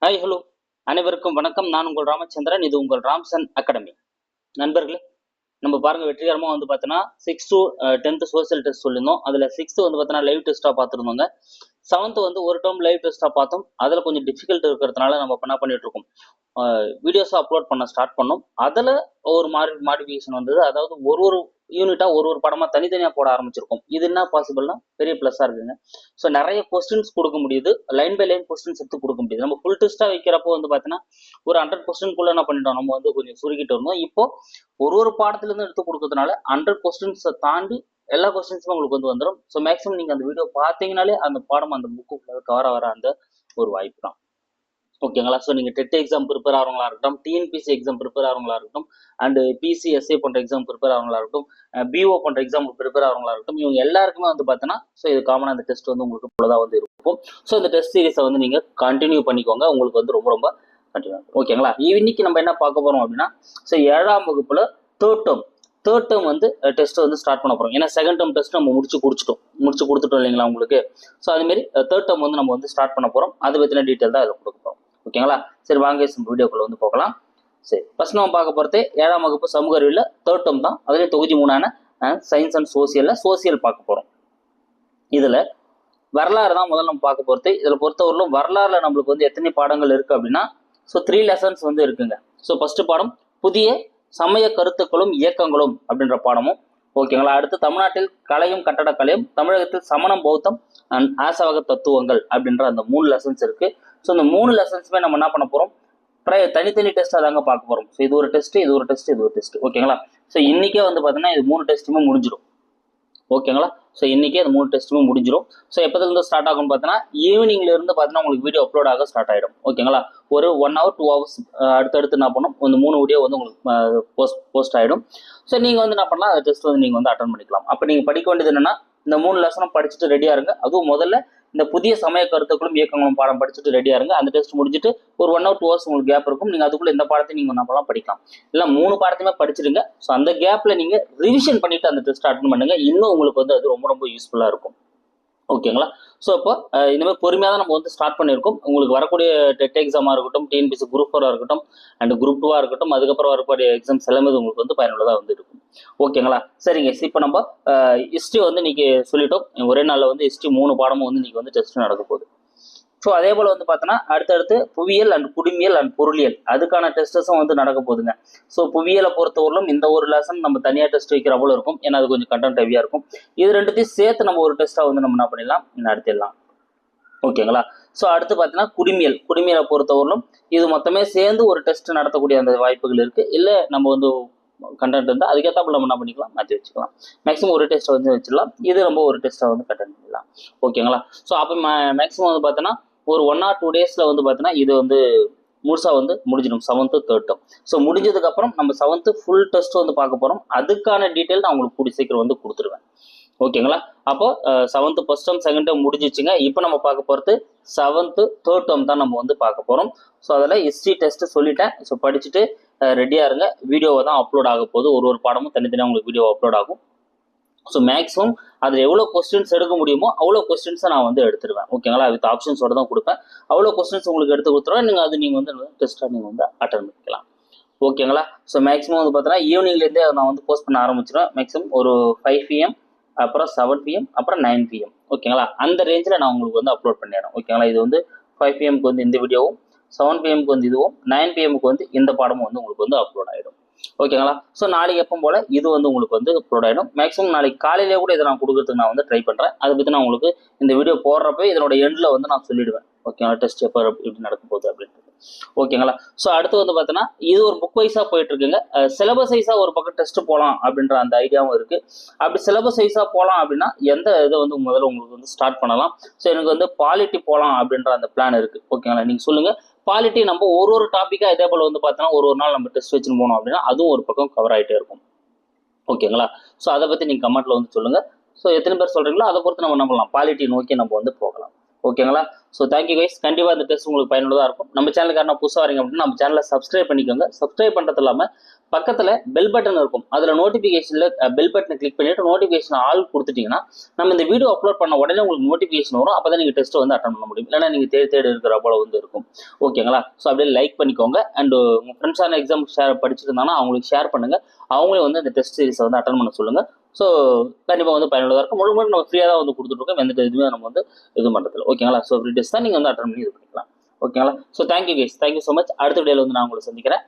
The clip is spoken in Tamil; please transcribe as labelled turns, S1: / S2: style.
S1: ஹாய் ஹலோ அனைவருக்கும் வணக்கம். நான் உங்கள் ராமச்சந்திரன். இது உங்கள் ராம்சன் அகாடமி. நண்பர்களே, நம்ம பாருங்க வெற்றிகரமாக வந்து பார்த்தோன்னா 6 to 10th சோசியல் டெஸ்ட் சொல்லியிருந்தோம். அதில் 6th வந்து பார்த்தோன்னா லைவ் டெஸ்ட்டாக பார்த்துருந்தோங்க. 7th வந்து ஒரு டேர்ம் லைவ் டெஸ்ட்டாக பார்த்தோம். அதில் கொஞ்சம் டிஃபிகல்ட் இருக்கிறதுனால நம்ம என்ன பண்ணிட்டு இருக்கோம், வீடியோஸை அப்லோட் பண்ண ஸ்டார்ட் பண்ணோம். அதில் ஒரு மாடிஃபிகேஷன் வந்தது. அதாவது ஒரு யூனிட்டா ஒரு படமா தனித்தனியா போட ஆரம்பிச்சிருக்கோம். இது என்ன பாசிபிள்னா பெரிய பிளஸ்ஸா இருக்குங்க. ஸோ நிறைய கொஸ்டின்ஸ் கொடுக்க முடியுது, லைன் பை லைன் கொஸ்டின்ஸ் எடுத்து கொடுக்க முடியுது. நம்ம ஃபுல் டெஸ்டா வைக்கிறப்போ வந்து பார்த்தீங்கன்னா ஒரு 100 கொஸ்டின்குள்ள என்ன பண்ணிட்டோம், நம்ம வந்து கொஞ்சம் சுருக்கிட்டு இருந்தோம். இப்போ ஒரு பாடத்துல இருந்து எடுத்து கொடுக்கறதுனால 100 கொஸ்டின்ஸை தாண்டி எல்லா கொஸ்டின்ஸும் உங்களுக்கு வந்து வந்துடும். ஸோ மேக்ஸிமம் நீங்க அந்த வீடியோ பார்த்தீங்கனாலே அந்த பாடம் அந்த புக்கு கவர் வர அந்த ஒரு வாய்ப்பு தான். ஓகேங்களா? ஸோ நீங்கள் டெட் எக்ஸாம் ப்ரிப்பேர் ஆகிறவங்களா இருக்கட்டும், டிஎன்பிசி எக்ஸாம் ப்ரிப்பேர் ஆகிறவங்களா இருக்கட்டும், அண்ட் பிசிஎஸ்ஏ போன்ற எக்ஸாம் ப்ரிப்பேர் ஆகிறவங்களா இருக்கட்டும், பிஓ போன்ற எக்ஸாம் ப்ரிப்பேர் ஆகிறவங்களா இருக்கட்டும், இவங்க எல்லாருக்குமே வந்து பார்த்தீங்கன்னா ஸோ இது காமனாக அந்த டெஸ்ட் வந்து உங்களுக்கு இவ்வளோதான் வந்து இருக்கும். ஸோ இந்த டெஸ்ட் சீரிஸை வந்து நீங்கள் கண்டினியூ பண்ணிக்கோங்க. உங்களுக்கு வந்து ரொம்ப கண்டினியூ. ஓகேங்களா? இன்னைக்கு நம்ம என்ன பார்க்க போகிறோம் அப்படின்னா, ஸோ 7ஆம் வகுப்புல தேர்ட் டேர்ம் வந்து டெஸ்ட் வந்து ஸ்டார்ட் பண்ண போகிறோம். ஏன்னா செகண்ட் டேர்ம் டெஸ்ட் நம்ம முடிச்சு கொடுத்துட்டோம் இல்லைங்களா உங்களுக்கு. ஸோ அதுமாரி தேர்ட் டேர்ம் வந்து நம்ம வந்து ஸ்டார்ட் பண்ண போகிறோம். அதை பற்றின டீட்டெயில் தான் அதில் கொடுக்க போகிறோம். ஓகேங்களா? சரி, வாங்க வீடியோக்குள்ள வந்து போகலாம். சரி, ஃபர்ஸ்ட் நம்ம பார்க்க போகிறது 7ஆம் வகுப்பு சமூக அறிவியல் தேர்ட் டேர்ம் தான். அதுலேயும் தொகுதி 3ஆன சயின்ஸ் அண்ட் சோசியல் பார்க்க போகிறோம். இதில் வரலாறு தான் முதல்ல நம்ம பார்க்க போகிறது. இதில் பொறுத்தவரையிலும் வரலாறுல நம்மளுக்கு வந்து எத்தனை பாடங்கள் இருக்குது அப்படின்னா, ஸோ 3 லெசன்ஸ் வந்து இருக்குங்க. ஸோ ஃபர்ஸ்ட் பாடம் புதிய சமய கருத்துக்களும் இயக்கங்களும் அப்படின்ற பாடமும். ஓகேங்களா? அடுத்து தமிழ்நாட்டில் கலையும் கட்டடக்கலையும், தமிழகத்தில் சமணம் பௌத்தம் அண்ட் ஆசவக தத்துவங்கள் அப்படின்ற அந்த 3 லெசன்ஸ் இருக்கு. ஸோ இந்த 3 லெசன்ஸுமே நம்ம என்ன பண்ண போறோம், தனித்தனி டெஸ்ட் தாங்க பார்க்க போறோம். ஸோ இது ஒரு டெஸ்ட், இது ஒரு டெஸ்ட், இது ஒரு டெஸ்ட். ஓகேங்களா? ஸோ இன்னைக்கே வந்து பார்த்தீங்கன்னா இது 3 டெஸ்ட்டுமே முடிஞ்சிடும். ஓகேங்களா? ஸோ இன்னைக்கே அந்த 3 டெஸ்ட்டுமே முடிஞ்சிடும். ஸோ எப்போதுலேருந்து ஸ்டார்ட் ஆகும்னு பார்த்தீங்கன்னா ஈவினிங்ல இருந்து பார்த்தீங்கன்னா உங்களுக்கு வீடியோ அப்லோட் ஆக ஸ்டார்ட் ஆகிடும். ஓகேங்களா? ஒரு 1 hour 2 hours அடுத்தடுத்து என்ன பண்ணும், இந்த 3 வீடியோ வந்து உங்களுக்கு போஸ்ட் ஆகிடும். ஸோ நீங்கள் வந்து என்ன பண்ணலாம், அந்த டெஸ்ட் வந்து நீங்கள் வந்து அட்டன் பண்ணிக்கலாம். அப்போ நீங்கள் படிக்க வேண்டியது என்னன்னா, இந்த 3 லெசனும் படிச்சுட்டு ரெடியாக இருங்க. அதுவும் முதல்ல இந்த புதிய சமய கருத்துக்களும் இயக்கங்களும் பாடம் படிச்சுட்டு ரெடியாக இருங்க. அந்த டெஸ்ட் முடிச்சுட்டு ஒரு 1 hour 2 hours உங்களுக்கு கேப் இருக்கும். நீங்கள் அதுக்குள்ள இந்த பாடத்தை நீங்கள் என்ன பண்ணலாம், படிக்கலாம். இல்லை 3 பாடத்தையுமே படிச்சிடுங்க. ஸோ அந்த கேப்ல நீங்கள் ரிவிஷன் பண்ணிட்டு அந்த டெஸ்ட் அட்டன் பண்ணுங்க. இன்னும் உங்களுக்கு வந்து அது ரொம்ப யூஸ்ஃபுல்லாக இருக்கும். ஓகேங்களா? ஸோ இப்போ இந்த மாதிரி பொறுமையாக தான் நம்ம வந்து ஸ்டார்ட் பண்ணியிருக்கோம். உங்களுக்கு வரக்கூடிய டெட் எக்ஸாமாக இருக்கட்டும், டிஎன்பிசி குரூப் 4 இருக்கட்டும் அண்ட் குரூப் 2 இருக்கட்டும், அதுக்கப்புறம் வரக்கூடிய எக்ஸாம்ஸ் எல்லாமே உங்களுக்கு வந்து பயனுள்ளதாக வந்து இருக்கும். ஓகேங்களா? சரிங்க. இப்போ நம்ம ஹிஸ்ட்ரி வந்து இன்னைக்கு சொல்லிட்டோம். ஒரே நாளில் வந்து ஹிஸ்ட்ரி 3 பாடமும் வந்து இன்னைக்கு வந்து டெஸ்ட் நடக்க போகுது. ஸோ அதே போல் வந்து பார்த்தோன்னா அடுத்தடுத்து புவியியல் அண்ட் குடிமியல் அண்ட் பொருளியல் அதுக்கான டெஸ்டஸும் வந்து நடக்க போகுதுங்க. ஸோ புவியியலை பொறுத்தவரையிலும் இந்த ஒரு லெசன் நம்ம தனியாக டெஸ்ட் வைக்கிற போல இருக்கும். ஏன்னா அது கொஞ்சம் கண்டென்ட் ஹெவியாக இருக்கும். இது ரெண்டுத்தையும் சேர்த்து நம்ம ஒரு டெஸ்ட்டாக வந்து நம்ம என்ன பண்ணிடலாம், நடத்திடலாம். ஓகேங்களா? ஸோ அடுத்து பார்த்தீங்கன்னா குடிமியலை பொறுத்தவரையிலும் இது மொத்தமே சேர்ந்து ஒரு டெஸ்ட் நடத்தக்கூடிய அந்த வாய்ப்புகள் இருக்குது. இல்லை நம்ம வந்து கண்டென்ட் இருந்தால் அதுக்கேற்றாப்புல நம்ம என்ன பண்ணிக்கலாம், மாற்றி வச்சுக்கலாம். மேக்ஸிமம் ஒரு டெஸ்ட்டை வந்து வச்சிடலாம். இது ரொம்ப ஒரு டெஸ்ட்டை வந்து கண்டென்ட் பண்ணிடலாம். ஓகேங்களா? ஸோ அப்போ மேக்ஸிமம் வந்து பார்த்தீங்கன்னா ஒரு 1 or 2 days வந்து பார்த்தீங்கன்னா இது வந்து முழுசா வந்து முடிஞ்சிடும் 7th 3rd term. ஸோ முடிஞ்சதுக்கப்புறம் நம்ம 7th ஃபுல் டெஸ்ட் வந்து பார்க்க போகிறோம். அதுக்கான டீட்டெயில் நான் உங்களுக்கு கூடி சீக்கிரம் வந்து கொடுத்துருவேன். ஓகேங்களா? அப்போ 7th first term second term முடிஞ்சிச்சுங்க. இப்போ நம்ம பார்க்க போகிறது 7th 3rd term தான் நம்ம வந்து பார்க்க போகிறோம். ஸோ அதில் ஹிஸ்ட்ரி டெஸ்ட் சொல்லிட்டேன். ஸோ படிச்சுட்டு ரெடியாக இருங்க. வீடியோவை தான் அப்லோட் ஆக போகுது. ஒரு பாடமும் தனித்தனியாக உங்களுக்கு வீடியோ அப்லோட் ஆகும். ஸோ மேக்ஸிமம் அதில் எவ்வளோ கொஸ்டின்ஸ் எடுக்க முடியுமோ அவ்வளோ கொஸ்டின்ஸை நான் வந்து எடுத்துருவேன். ஓகேங்களா? வித் ஆப்ஷன்ஸோட தான் கொடுப்பேன். அவ்வளோ கொஸ்டின்ஸ் உங்களுக்கு எடுத்து கொடுத்துருவேன். நீங்கள் வந்து டெஸ்ட்டாக நீங்கள் வந்து அட்டன் பண்ணிக்கலாம். ஓகேங்களா? ஸோ மேக்ஸிமம் வந்து பார்த்தீங்கன்னா ஈவினிங்லேருந்தே நான் வந்து போஸ்ட் பண்ண ஆரம்பிச்சிடுவேன். மேக்ஸிமம் ஒரு 5 PM, அப்புறம் 7 PM, அப்புறம் 9 PM. ஓகேங்களா? அந்த ரேஞ்சில் நான் உங்களுக்கு வந்து அப்லோட் பண்ணிடுறேன். ஓகேங்களா? இது வந்து 5 PMக்கு வந்து இந்த வீடியோவும், 7 PMக்கு வந்து இதுவும், 9 PMக்கு வந்து இந்த பாடமும் வந்து உங்களுக்கு வந்து அப்லோட் ஆகிடும். ஓகேங்களா? ஸோ நாளைக்கு எப்போ போல இது வந்து உங்களுக்கு வந்து அப்லோட் ஆகிடும். மேக்ஸிமம் நாளைக்கு காலையிலே கூட இதை நான் கொடுக்கறதுக்கு நான் வந்து ட்ரை பண்ணுறேன். அதை பற்றி நான் உங்களுக்கு இந்த வீடியோ போடுறப்ப இதனோட எண்டில் வந்து நான் சொல்லிடுவேன். ஓகேங்களா? டெஸ்ட் எப்போ எப்படி நடக்க போகுது அப்படின்ட்டு. ஓகேங்களா? ஸோ அடுத்து வந்து பார்த்தீங்கன்னா இது ஒரு புக் வைஸாக போயிட்டு இருக்குங்க. சிலபஸ் வைஸாக ஒரு பக்கம் டெஸ்ட் போகலாம் அப்படின்ற அந்த ஐடியாவும் இருக்குது. அப்படி சிலபஸ் வைஸாக போகலாம் அப்படின்னா எந்த இதை வந்து முதல்ல உங்களுக்கு வந்து ஸ்டார்ட் பண்ணலாம். ஸோ எனக்கு வந்து பாலிட்டி போகலாம் அப்படின்ற அந்த பிளான் இருக்குது. ஓகேங்களா? நீங்கள் சொல்லுங்கள். பாலிட்டி நம்ம ஒரு டாப்பிக்காக இதே போல் வந்து பார்த்தோன்னா ஒரு நாள் நம்ம டெஸ்ட் வச்சுன்னு போனோம் அப்படின்னா அதுவும் ஒரு பக்கம் கவர் ஆகிட்டே இருக்கும். ஓகேங்களா? ஸோ அதை பற்றி நீங்கள் கமெண்ட்டில் வந்து சொல்லுங்கள். ஸோ எத்தனை பேர் சொல்கிறீங்களோ அதை பொறுத்து நம்ம என்ன பண்ணலாம், பாலிட்டி நோக்கி நம்ம வந்து போகலாம். ஓகேங்களா? So thank you guys. கண்டிப்பாக இந்த டெஸ்ட் உங்களுக்கு பயனுள்ளதாக இருக்கும். நம்ம சேனலுக்கான புதுசாக வரீங்க அப்படின்னா நம்ம சேனலை சப்ஸ்கிரைப் பண்ணிக்கோங்க. சப்ஸ்கிரைப் பண்ணுறது இல்லாமல் பக்கத்தில் பெல் பட்டன் இருக்கும். அதில் நோட்டிஃபிகேஷனில் பெல் பட்டனை கிளிக் பண்ணிவிட்டு நோட்டிஃபிகேஷன் ஆல் கொடுத்துட்டிங்கன்னா நம்ம இந்த வீடியோ அப்லோட் பண்ண உடனே உங்களுக்கு நோட்டிஃபிகேஷன் வரும். அப்போ தான் நீங்கள் டெஸ்ட்டை வந்து அட்டன் பண்ண முடியும். இல்லைனா நீங்கள் தேடி இருக்கிற போல வந்து இருக்கும். ஓகேங்களா? ஸோ அப்படியே லைக் பண்ணிக்கோங்க. அண்ட் உங்கள் ஃப்ரெண்ட்ஸான எக்ஸாம் படிச்சுட்டு இருந்தாங்கன்னா அவங்களுக்கு ஷேர் பண்ணுங்கள். அவங்களே வந்து அந்த டெஸ்ட் சீரிஸை வந்து அட்டன் பண்ண சொல்லுங்கள். ஸோ கண்டிப்பாக வந்து பயனுள்ளதாக இருக்கும். முழுக்க நம்ம ஃப்ரீயாக தான் வந்து கொடுத்துட்ருக்கோம். எந்த இதுவுமே நம்ம வந்து இது பண்ணுறதில்ல. ஓகேங்களா? ஸோ ஃப்ரீ டெஸ்ட் தான் நீங்கள் வந்து அட்டன் பண்ணி இது பண்ணிக்கலாம். ஓகேங்களா? So thank you guys. Thank you so much. அடுத்த வீடியோவில் வந்து நான் உங்களை சந்திக்கிறேன்.